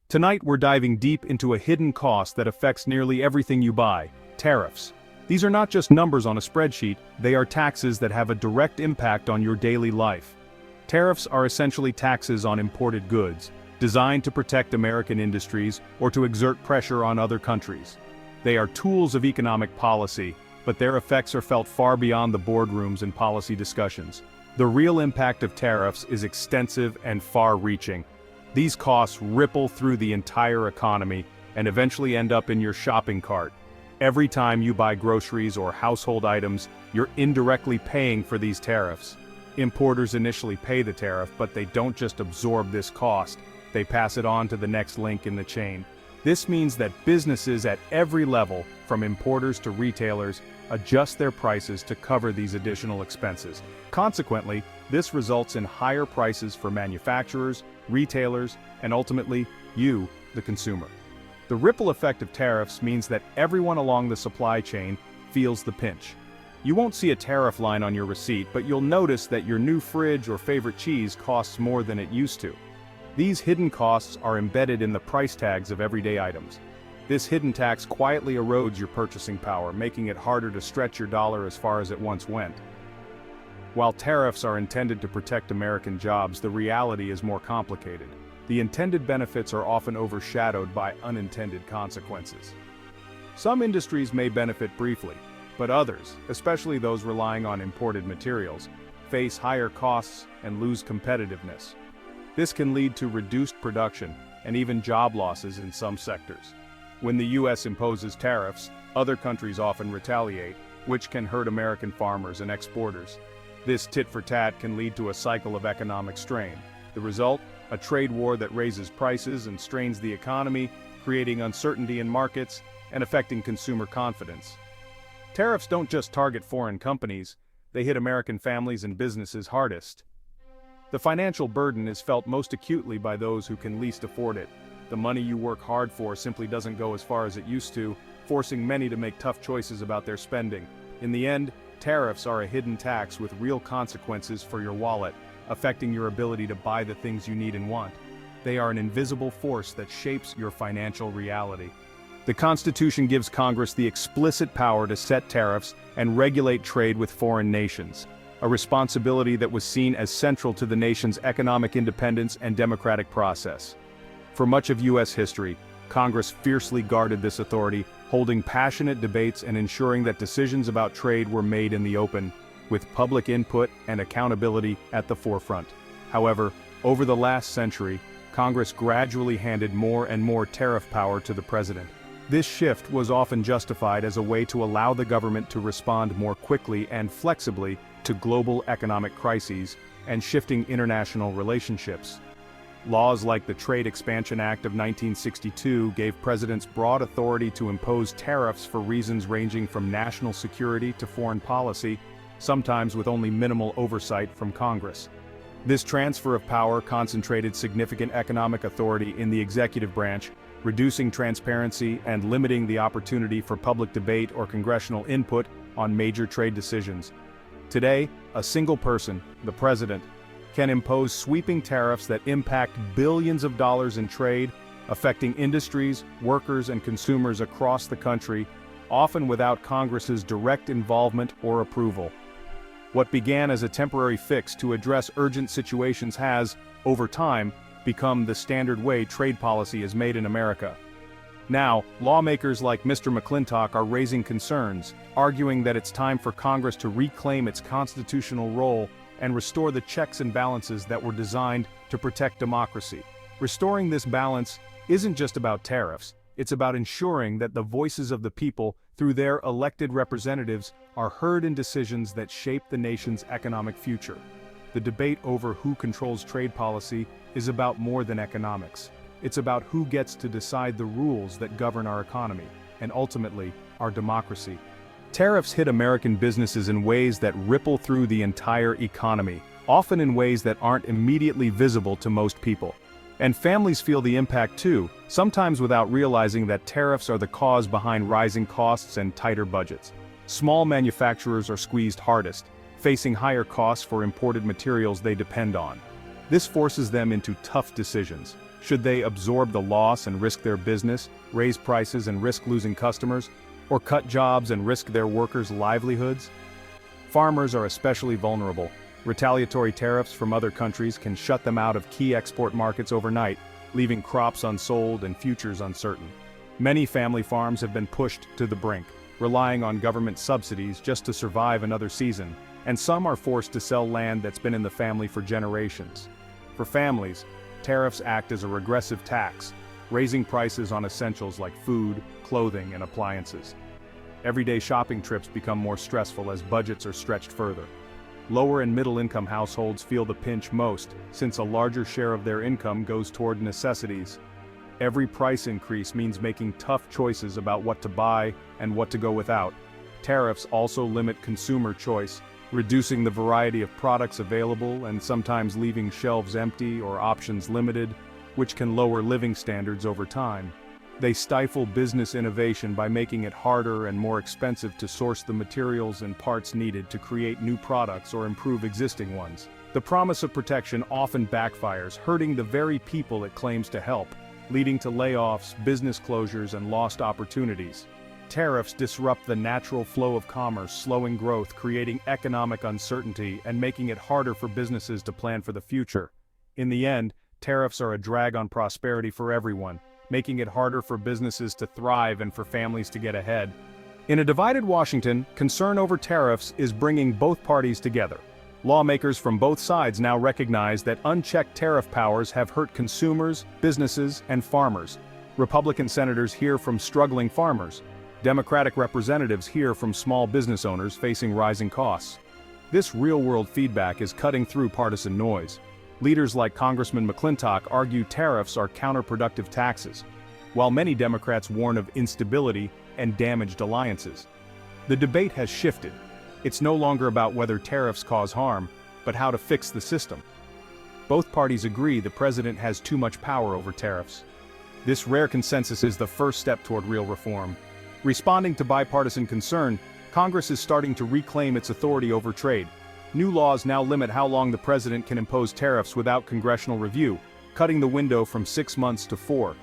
Tonight we're diving deep into a hidden cost that affects nearly everything you buy: tariffs. These are not just numbers on a spreadsheet, they are taxes that have a direct impact on your daily life. Tariffs are essentially taxes on imported goods, designed to protect American industries or to exert pressure on other countries. They are tools of economic policy, but their effects are felt far beyond the boardrooms and policy discussions. The real impact of tariffs is extensive and far-reaching. These costs ripple through the entire economy and eventually end up in your shopping cart. Every time you buy groceries or household items, you're indirectly paying for these tariffs. Importers initially pay the tariff, but they don't just absorb this cost, they pass it on to the next link in the chain. This means that businesses at every level, from importers to retailers, adjust their prices to cover these additional expenses. Consequently, this results in higher prices for manufacturers, retailers, and ultimately, you, the consumer. The ripple effect of tariffs means that everyone along the supply chain feels the pinch. You won't see a tariff line on your receipt, but you'll notice that your new fridge or favorite cheese costs more than it used to. These hidden costs are embedded in the price tags of everyday items. This hidden tax quietly erodes your purchasing power, making it harder to stretch your dollar as far as it once went. While tariffs are intended to protect American jobs, the reality is more complicated. The intended benefits are often overshadowed by unintended consequences. Some industries may benefit briefly, but others, especially those relying on imported materials, face higher costs and lose competitiveness. This can lead to reduced production and even job losses in some sectors. When the U.S. imposes tariffs, other countries often retaliate, which can hurt American farmers and exporters. This tit-for-tat can lead to a cycle of economic strain. The result? A trade war that raises prices and strains the economy, creating uncertainty in markets and affecting consumer confidence. Tariffs don't just target foreign companies, they hit American families and businesses hardest. The financial burden is felt most acutely by those who can least afford it. The money you work hard for simply doesn't go as far as it used to, forcing many to make tough choices about their spending. In the end, tariffs are a hidden tax with real consequences for your wallet, affecting your ability to buy the things you need and want. They are an invisible force that shapes your financial reality. The Constitution gives Congress the explicit power to set tariffs and regulate trade with foreign nations, a responsibility that was seen as central to the nation's economic independence and democratic process. For much of U.S. history, Congress fiercely guarded this authority, holding passionate debates and ensuring that decisions about trade were made in the open, with public input and accountability at the forefront. However, over the last century, Congress gradually handed more and more tariff power to the president. This shift was often justified as a way to allow the government to respond more quickly and flexibly to global economic crises and shifting international relationships. Laws like the Trade Expansion Act of 1962 gave presidents broad authority to impose tariffs for reasons ranging from national security to foreign policy, sometimes with only minimal oversight from Congress. This transfer of power concentrated significant economic authority in the executive branch, reducing transparency and limiting the opportunity for public debate or congressional input on major trade decisions. Today, a single person, the president, can impose sweeping tariffs that impact billions of dollars in trade, affecting industries, workers, and consumers across the country, often without Congress's direct involvement or approval. What began as a temporary fix to address urgent situations has, over time, become the standard way trade policy is made in America. Now, lawmakers like Mr. McClintock are raising concerns, arguing that it's time for Congress to reclaim its constitutional role and restore the checks and balances that were designed to protect democracy. Restoring this balance isn't just about tariffs, it's about ensuring that the voices of the people, through their elected representatives, are heard in decisions that shape the nation's economic future. The debate over who controls trade policy is about more than economics. It's about who gets to decide the rules that govern our economy, and ultimately, our democracy. Tariffs hit American businesses in ways that ripple through the entire economy, often in ways that aren't immediately visible to most people. And families feel the impact too, sometimes without realizing that tariffs are the cause behind rising costs and tighter budgets. Small manufacturers are squeezed hardest, facing higher costs for imported materials they depend on. This forces them into tough decisions. Should they absorb the loss and risk their business, raise prices and risk losing customers, or cut jobs and risk their workers' livelihoods? Farmers are especially vulnerable. Retaliatory tariffs from other countries can shut them out of key export markets overnight, leaving crops unsold and futures uncertain. Many family farms have been pushed to the brink, relying on government subsidies just to survive another season, and some are forced to sell land that's been in the family for generations. For families, tariffs act as a regressive tax, raising prices on essentials like food, clothing, and appliances. Everyday shopping trips become more stressful as budgets are stretched further. Lower and middle-income households feel the pinch most, since a larger share of their income goes toward necessities. Every price increase means making tough choices about what to buy and what to go without. Tariffs also limit consumer choice, reducing the variety of products available and sometimes leaving shelves empty or options limited, which can lower living standards over time. They stifle business innovation by making it harder and more expensive to source the materials and parts needed to create new products or improve existing ones. The promise of protection often backfires, hurting the very people it claims to help, leading to layoffs, business closures, and lost opportunities. Tariffs disrupt the natural flow of commerce, slowing growth, creating economic uncertainty, and making it harder for businesses to plan for the future. In the end, tariffs are a drag on prosperity for everyone, making it harder for businesses to thrive and for families to get ahead. In a divided Washington, concern over tariffs is bringing both parties together. Lawmakers from both sides now recognize that unchecked tariff powers have hurt consumers, businesses, and farmers. Republican senators hear from struggling farmers. Democratic representatives hear from small business owners facing rising costs. This real-world feedback is cutting through partisan noise. Leaders like Congressman McClintock argue tariffs are counterproductive taxes, while many Democrats warn of instability and damaged alliances. The debate has shifted. It's no longer about whether tariffs cause harm, but how to fix the system. Both parties agree the president has too much power over tariffs. This rare consensus is the first step toward real reform. Responding to bipartisan concern, Congress is starting to reclaim its authority over trade. New laws now limit how long the president can impose tariffs without congressional review, cutting the window from 6 months to 4.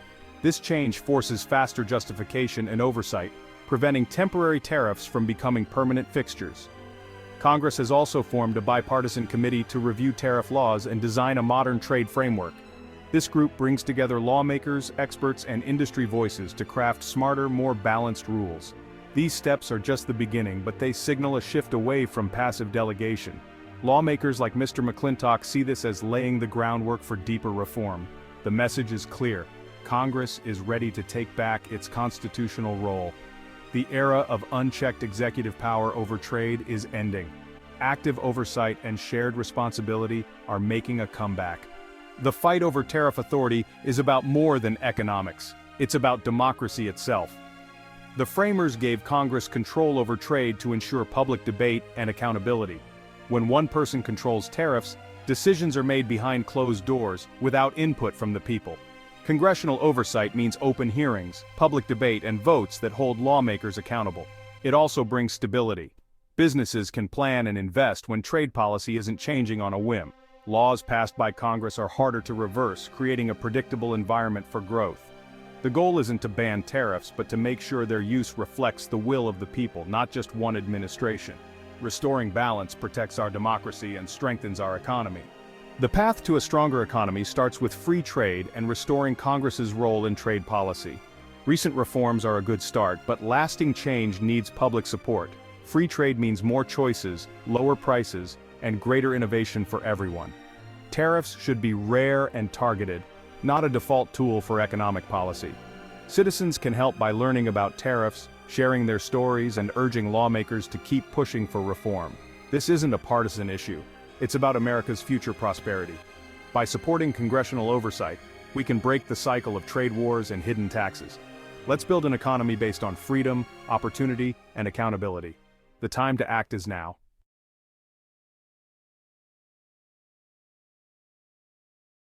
This change forces faster justification and oversight, preventing temporary tariffs from becoming permanent fixtures. Congress has also formed a bipartisan committee to review tariff laws and design a modern trade framework. This group brings together lawmakers, experts, and industry voices to craft smarter, more balanced rules. These steps are just the beginning, but they signal a shift away from passive delegation. Lawmakers like Mr. McClintock see this as laying the groundwork for deeper reform. The message is clear. Congress is ready to take back its constitutional role. The era of unchecked executive power over trade is ending. Active oversight and shared responsibility are making a comeback. The fight over tariff authority is about more than economics. It's about democracy itself. The framers gave Congress control over trade to ensure public debate and accountability. When one person controls tariffs, decisions are made behind closed doors, without input from the people. Congressional oversight means open hearings, public debate, and votes that hold lawmakers accountable. It also brings stability. Businesses can plan and invest when trade policy isn't changing on a whim. Laws passed by Congress are harder to reverse, creating a predictable environment for growth. The goal isn't to ban tariffs, but to make sure their use reflects the will of the people, not just one administration. Restoring balance protects our democracy and strengthens our economy. The path to a stronger economy starts with free trade and restoring Congress's role in trade policy. Recent reforms are a good start, but lasting change needs public support. Free trade means more choices, lower prices, and greater innovation for everyone. Tariffs should be rare and targeted, not a default tool for economic policy. Citizens can help by learning about tariffs, sharing their stories, and urging lawmakers to keep pushing for reform. This isn't a partisan issue. It's about America's future prosperity. By supporting congressional oversight, we can break the cycle of trade wars and hidden taxes. Let's build an economy based on freedom, opportunity, and accountability. The time to act is now.